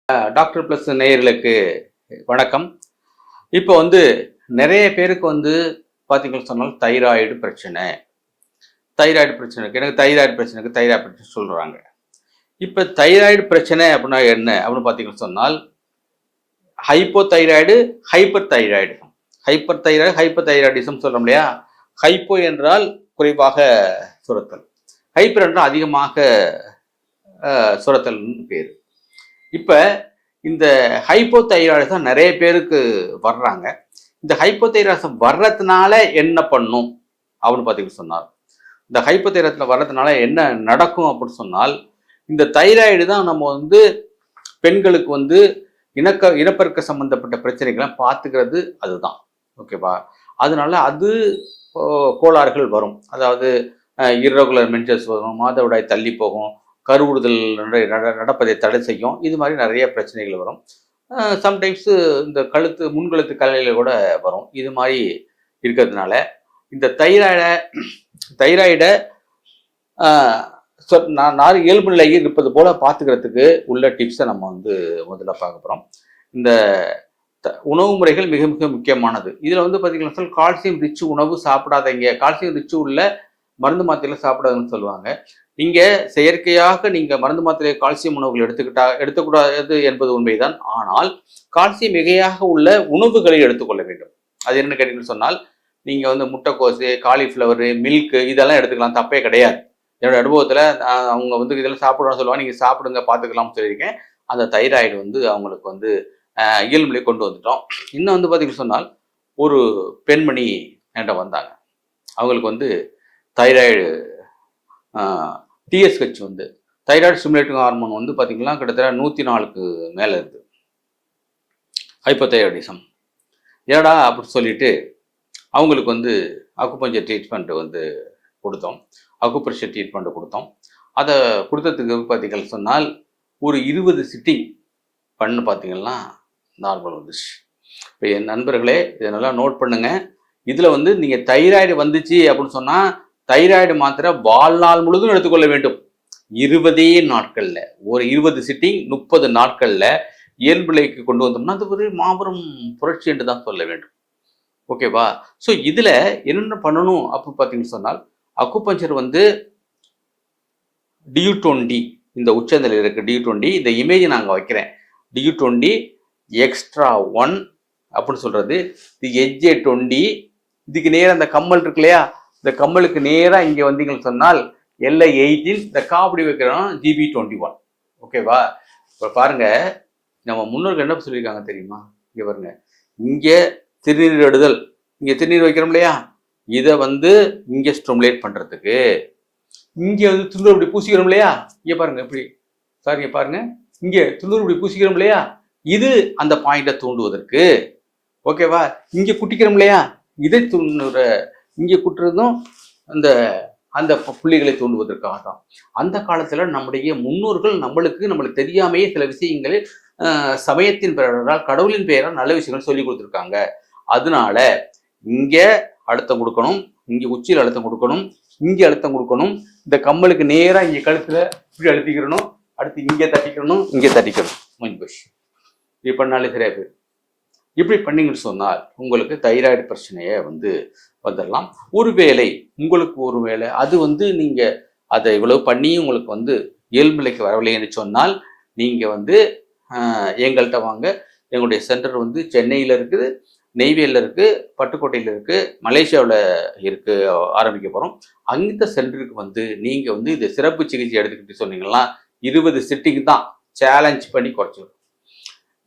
Doctor plus நேயர்களுக்கு வணக்கம். இப்போ நிறைய பேருக்கு பார்த்தீங்கன்னு சொன்னால் தைராய்டு பிரச்சனை. தைராய்டு பிரச்சனை இருக்கு. எனக்கு தைராய்டு பிரச்சனை இருக்கு. தைராய்டு பிரச்சனை சொல்றாங்க. இப்போ தைராய்டு பிரச்சனை அப்படின்னா என்ன அப்படின்னு பார்த்தீங்கன்னு சொன்னால் hypothyroid, hyper thyroid. Hyper thyroidism சொல்றோம் இல்லையா? ஹைப்போ என்றால் குறைவாக சுரத்தல், ஹைப்பர் என்றால் அதிகமாக சுரத்தல் பேர். இப்போ இந்த ஹைப்போதைராய்டிசம் நிறைய பேருக்கு வர்றாங்க. இந்த ஹைப்போதைராய்டிசம் வர்றதுனால என்ன பண்ணும் அப்படின்னு பார்த்தீங்கன்னு சொன்னால், இந்த ஹைப்போதைராய்டிசம் வர்றதுனால என்ன நடக்கும் அப்படின்னு சொன்னால், இந்த தைராய்டு தான் நம்ம பெண்களுக்கு இனப்பெருக்க சம்பந்தப்பட்ட பிரச்சனைகள்லாம் பார்த்துக்கிறது அதுதான். ஓகேவா? அதனால அது கோளாறுகள் வரும். அதாவது இர்ரெகுலர் மென்சஸ் வரும், மாதவிடாய் தள்ளி போகும், கருவுறுதல் நடப்பதை தடை செய்யும். இது மாதிரி நிறைய பிரச்சனைகள் வரும். சம்டைம்ஸு இந்த முன்கழுத்து கலையில் கூட வரும். இது மாதிரி இருக்கிறதுனால இந்த தைராய்டை இயல்பு நிலையில் இருப்பது போல பார்த்துக்கிறதுக்கு உள்ள டிப்ஸை நம்ம முதல்ல பார்க்க போகிறோம். இந்த உணவு முறைகள் மிக மிக முக்கியமானது. இதில் பார்த்தீங்கன்னா கால்சியம் ரிச்சு உணவு சாப்பிடாதீங்க, கால்சியம் ரிச்சு உள்ள மருந்து மாத்திரைகளை சாப்பிடாதுன்னு சொல்லுவாங்க. செயற்கையாக மருந்து மாத்திரை கால்சியம் உணவுகள் எடுத்துக்கூடாது என்பது உண்மைதான். ஆனால் கால்சியம் மிகையாக உள்ள உணவுகளை எடுத்துக்கொள்ள வேண்டும். அது என்னன்னு கேட்டீங்கன்னு சொன்னால், நீங்க முட்டைக்கோசு, காலிஃப்ளவரு, மில்க் இதெல்லாம் எடுத்துக்கலாம், தப்பே கிடையாது. என்னோட அனுபவத்தில் அவங்க இதெல்லாம் சாப்பிடணும்னு சொல்லுவாங்க. நீங்க சாப்பிடுங்க, பார்த்துக்கலாம்னு சொல்லியிருக்கேன். அந்த தைராய்டு அவங்களுக்கு இயல்புலை கொண்டு வந்துட்டோம். இன்னும் பார்த்தீங்கன்னு சொன்னால், ஒரு பெண்மணி என்கிட்ட வந்தாங்க. அவங்களுக்கு thyroid TSH thyroid stimulating hormone பார்த்தீங்கன்னா கிட்டத்தட்ட 104க்கு மேலே இருக்குது. ஹைப்போதைராய்டிசம் ஏடா அப்படி சொல்லிட்டு அவங்களுக்கு அக்குபஞ்சர் ட்ரீட்மெண்ட் கொடுத்தோம். அக்குப்ரெஷர் ட்ரீட்மெண்ட் கொடுத்தோம். அதை கொடுத்ததுக்கு பார்த்தீங்கன்னு சொன்னால் ஒரு 20 சிட்டிங் பண்ணு பார்த்தீங்கன்னா நார்மல் வந்துச்சு. இப்போ என் நண்பர்களே, இதை நல்லா நோட் பண்ணுங்க. இதில் நீங்கள் தைராய்டு வந்துச்சு அப்படின்னு சொன்னால் தைராய்டு மாத்திரை வாழ்நாள் முழுதும் எடுத்துக்கொள்ள வேண்டும். 20 நாட்கள்ல, ஒரு 20 சிட்டிங் 30 நாட்கள்ல இயல்புலைக்கு கொண்டு வந்தோம்னா அது ஒரு மாபெரும் புரட்சி என்று தான் சொல்ல வேண்டும். ஓகேவா? ஸோ இதுல என்னென்ன பண்ணணும் அப்படின்னு பார்த்தீங்கன்னு சொன்னால், அக்குபஞ்சர் DU20 இந்த உச்சந்தலை இருக்கு. DU20 இந்த இமேஜ் நாங்கள் வைக்கிறேன். DU20 எக்ஸ்ட்ரா 1 அப்படின்னு சொல்றது. இது HJ20. இதுக்கு நேரம் அந்த கம்மல் இருக்கு இல்லையா? இந்த கம்மலுக்கு நேராக இங்கே வந்தீங்கன்னு சொன்னால் LI18, இந்த காப்படி வைக்கிறோம் GB21. ஓகேவா? இப்போ பாருங்க, நம்ம முன்னோர்கள் என்ன சொல்லியிருக்காங்க தெரியுமா? இங்கே பாருங்க, இங்கே திருநீர் எடுதல், இங்கே திருநீர் வைக்கிறோம் இல்லையா? இதை இங்கே ஸ்டிமுலேட் பண்ணுறதுக்கு, இங்கே துள்ளூர் இப்படி பூசிக்கிறோம் இல்லையா? இங்கே பாருங்க இப்படி, சார் இங்கே பாருங்க, இங்கே துள்ளூர் இப்படி பூசிக்கிறோம் இல்லையா? இது அந்த பாயிண்டை தூண்டுவதற்கு. ஓகேவா? இங்கே குட்டிக்கிறோம் இல்லையா? இதை இங்கே குட்டுறதும் அந்த புள்ளிகளை தூண்டுவதற்காக தான். அந்த காலத்துல நம்முடைய முன்னோர்கள் நம்மளுக்கு தெரியாமையே சில விஷயங்களை சமயத்தின் பெயரால், கடவுளின் பெயரால் நல்ல விஷயங்கள் சொல்லி கொடுத்துருக்காங்க. அதனால இங்க அழுத்தம் கொடுக்கணும், இங்க உச்சியில் அழுத்தம் கொடுக்கணும், இங்கே அழுத்தம் கொடுக்கணும். இந்த கம்மலுக்கு நேரா இங்க கழுத்துல இப்படி அழுத்திக்கிறணும், அடுத்து இங்கே தட்டிக்கணும், இங்கே தட்டிக்கணும். இப்படி பண்ணாலே சரியா போயிடும். இப்படி பண்ணீங்கன்னு சொன்னால் உங்களுக்கு தைராய்டு பிரச்சனையை வந்துடலாம். ஒருவேளை அது நீங்க அதை இவ்வளவு பண்ணி உங்களுக்கு இயல்புநிலைக்கு வரவில்லை என்று சொன்னால், நீங்க எங்கள்கிட்ட வாங்க. எங்களுடைய சென்டர் சென்னையில் இருக்குது, நெய்வேலியில் இருக்கு, பட்டுக்கோட்டையில் இருக்கு, மலேசியாவில் இருக்கு, ஆரம்பிக்க போறோம். அந்த சென்டருக்கு நீங்க இந்த சிறப்பு சிகிச்சை எடுத்துக்கிட்டு சொன்னீங்கன்னா 20 சிட்டிங் தான் சேலஞ்ச் பண்ணி குறைச்சிடும்.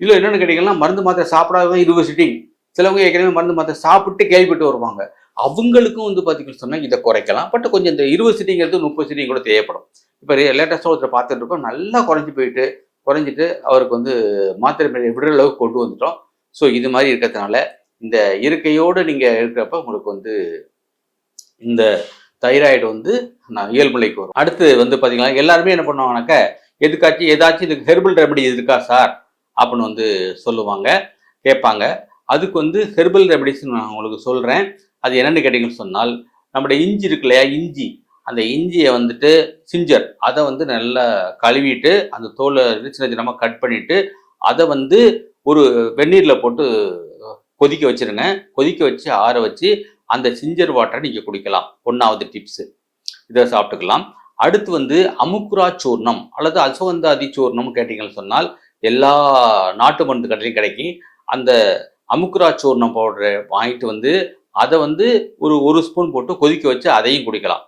இதில் என்னென்னு கேட்டிங்கன்னா, மருந்து மாத்திரை சாப்பிடாத 20 சிட்டிங். சிலவங்க ஏற்கனவே மருந்து மாத்திரை சாப்பிட்டு கேள்விப்பட்டு வருவாங்க. அவங்களுக்கும் பார்த்தீங்கன்னு சொன்னால் இதை குறைக்கலாம். பட் கொஞ்சம் இந்த 20 சிட்டிங்கிறது 30 சிட்டிங் கூட தேவைப்படும். இப்போ லேட்டஸ்ட்டாக ஒருத்தர் பார்த்துட்டு இருக்கோம், நல்லா குறைஞ்சிட்டு அவருக்கு மாத்திரை விடுற அளவுக்கு கொண்டு வந்துட்டோம். ஸோ இது மாதிரி இருக்கிறதுனால இந்த இருக்கையோடு நீங்கள் இருக்கிறப்ப உங்களுக்கு இந்த தைராய்டு நான் இயல்புநிலைக்கு வரும். அடுத்து பார்த்தீங்கன்னா எல்லாருமே என்ன பண்ணுவாங்கனாக்கா, ஏதாச்சும் இதுக்கு ஹெர்பல் ரெமெடி இருக்கா சார் அப்படின்னு சொல்லுவாங்க, கேட்பாங்க. அதுக்கு ஹெர்பல் ரெமெடிஸ் நான் உங்களுக்கு சொல்கிறேன். அது என்னென்னு கேட்டிங்கன்னு சொன்னால், நம்முடைய இஞ்சி இருக்கு இல்லையா? அந்த இஞ்சியை சிஞ்சர் அதை நல்லா கழுவிட்டு அந்த தோலை சின்ன சின்னமாக கட் பண்ணிவிட்டு அதை வந்து ஒரு வெந்நீரில் போட்டு கொதிக்க வச்சிருங்க. கொதிக்க வச்சு ஆற வச்சு அந்த ஜிஞ்சர் வாட்டரை நீங்கள் குடிக்கலாம். 1வது டிப்ஸு. இதை சாப்பிட்டுக்கலாம். அடுத்து வந்து அமுக்குரா சூர்ணம் அல்லது அஸ்வந்தாதி சூர்ணம் கேட்டீங்கன்னு சொன்னால் எல்லா நாட்டு மருந்து கடையிலையும் கிடைக்கும். அந்த அமுக்குரா சூர்ணம் பவுடரை வாங்கிட்டு வந்து அதை வந்து ஒரு ஸ்பூன் போட்டு கொதிக்க வச்சு அதையும் குடிக்கலாம்.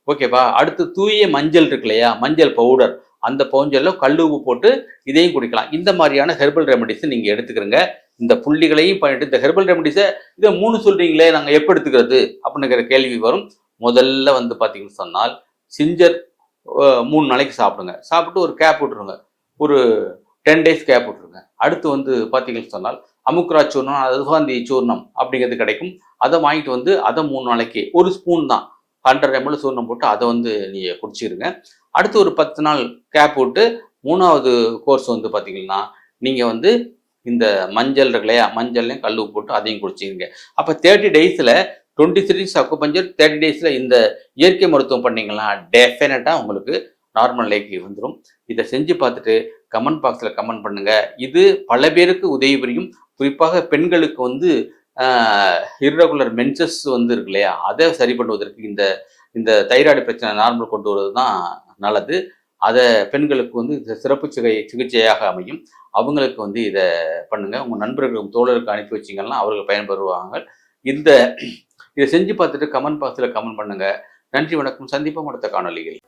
ஓகேவா? அடுத்து தூய மஞ்சள் இருக்கு இல்லையா, மஞ்சள் பவுடர், அந்த பவுஞ்சலில் கல் உப்பு போட்டு இதையும் குடிக்கலாம். இந்த மாதிரியான ஹெர்பல் ரெமடிஸை நீங்கள் எடுத்துக்கிறங்க. இந்த புள்ளிகளையும் பண்ணிட்டு இந்த ஹெர்பல் ரெமடிஸை இதை 3 சொல்றீங்களே, நாங்கள் எப்போ எடுத்துக்கிறது அப்படிங்கிற கேள்வி வரும். முதல்ல வந்து பார்த்தீங்கன்னு சொன்னால் சிஞ்சர் 3 நாளைக்கு சாப்பிடுங்க. சாப்பிட்டு ஒரு கேப் விட்டுருங்க. ஒரு 10 டேஸ் கேப் விட்டுருங்க. அடுத்து வந்து பார்த்தீங்கன்னு சொன்னால் அமுக்குரா சூர்ணம், அஸ்வந்தி சூர்ணம் அப்படிங்கிறது கிடைக்கும். அதை வாங்கிட்டு வந்து அதை 3 நாளைக்கு ஒரு ஸ்பூன் தான் 100 ml சூர்ணம் போட்டு அதை வந்து நீங்கள் குடிச்சிருங்க. அடுத்து ஒரு 10 நாள் கேப் விட்டு 3வது கோர்ஸ் வந்து பார்த்தீங்கன்னா நீங்கள் வந்து இந்த மஞ்சள் இருக்கு இல்லையா, மஞ்சள்லையும் கல் உப்பு போட்டு அதையும் குடிச்சிருங்க. அப்போ 30 டேஸில் 23 அக்குபஞ்சர், 30 டேஸில் இந்த இயற்கை மருத்துவம் பண்ணிங்கன்னா டெஃபினட்டாக உங்களுக்கு நார்மல் லைஃப் வந்துடும். இதை செஞ்சு பார்த்துட்டு கமெண்ட் பாக்ஸில் கமெண்ட் பண்ணுங்கள். இது பல பேருக்கு உதவி புரியும். குறிப்பாக பெண்களுக்கு வந்து இர்ரெகுலர் மென்சஸ் வந்து இருக்கு இல்லையா, அதை சரி பண்ணுவதற்கு இந்த இந்த தைராய்டு பிரச்சனை நார்மல் கொண்டு வருவது தான் நல்லது. அதை பெண்களுக்கு வந்து இந்த சிறப்பு சிகிச்சையாக அமையும். அவங்களுக்கு வந்து இதை பண்ணுங்கள். உங்கள் நண்பர்களுக்கும் தோழருக்கு அனுப்பி வச்சிங்கன்னா அவர்கள் பயன்பெறுவாங்க. இதை செஞ்சு பார்த்துட்டு கமெண்ட் பாக்ஸில் கமெண்ட் பண்ணுங்கள். நன்றி, வணக்கம். சந்திப்போம் அடுத்த காணொலியில்.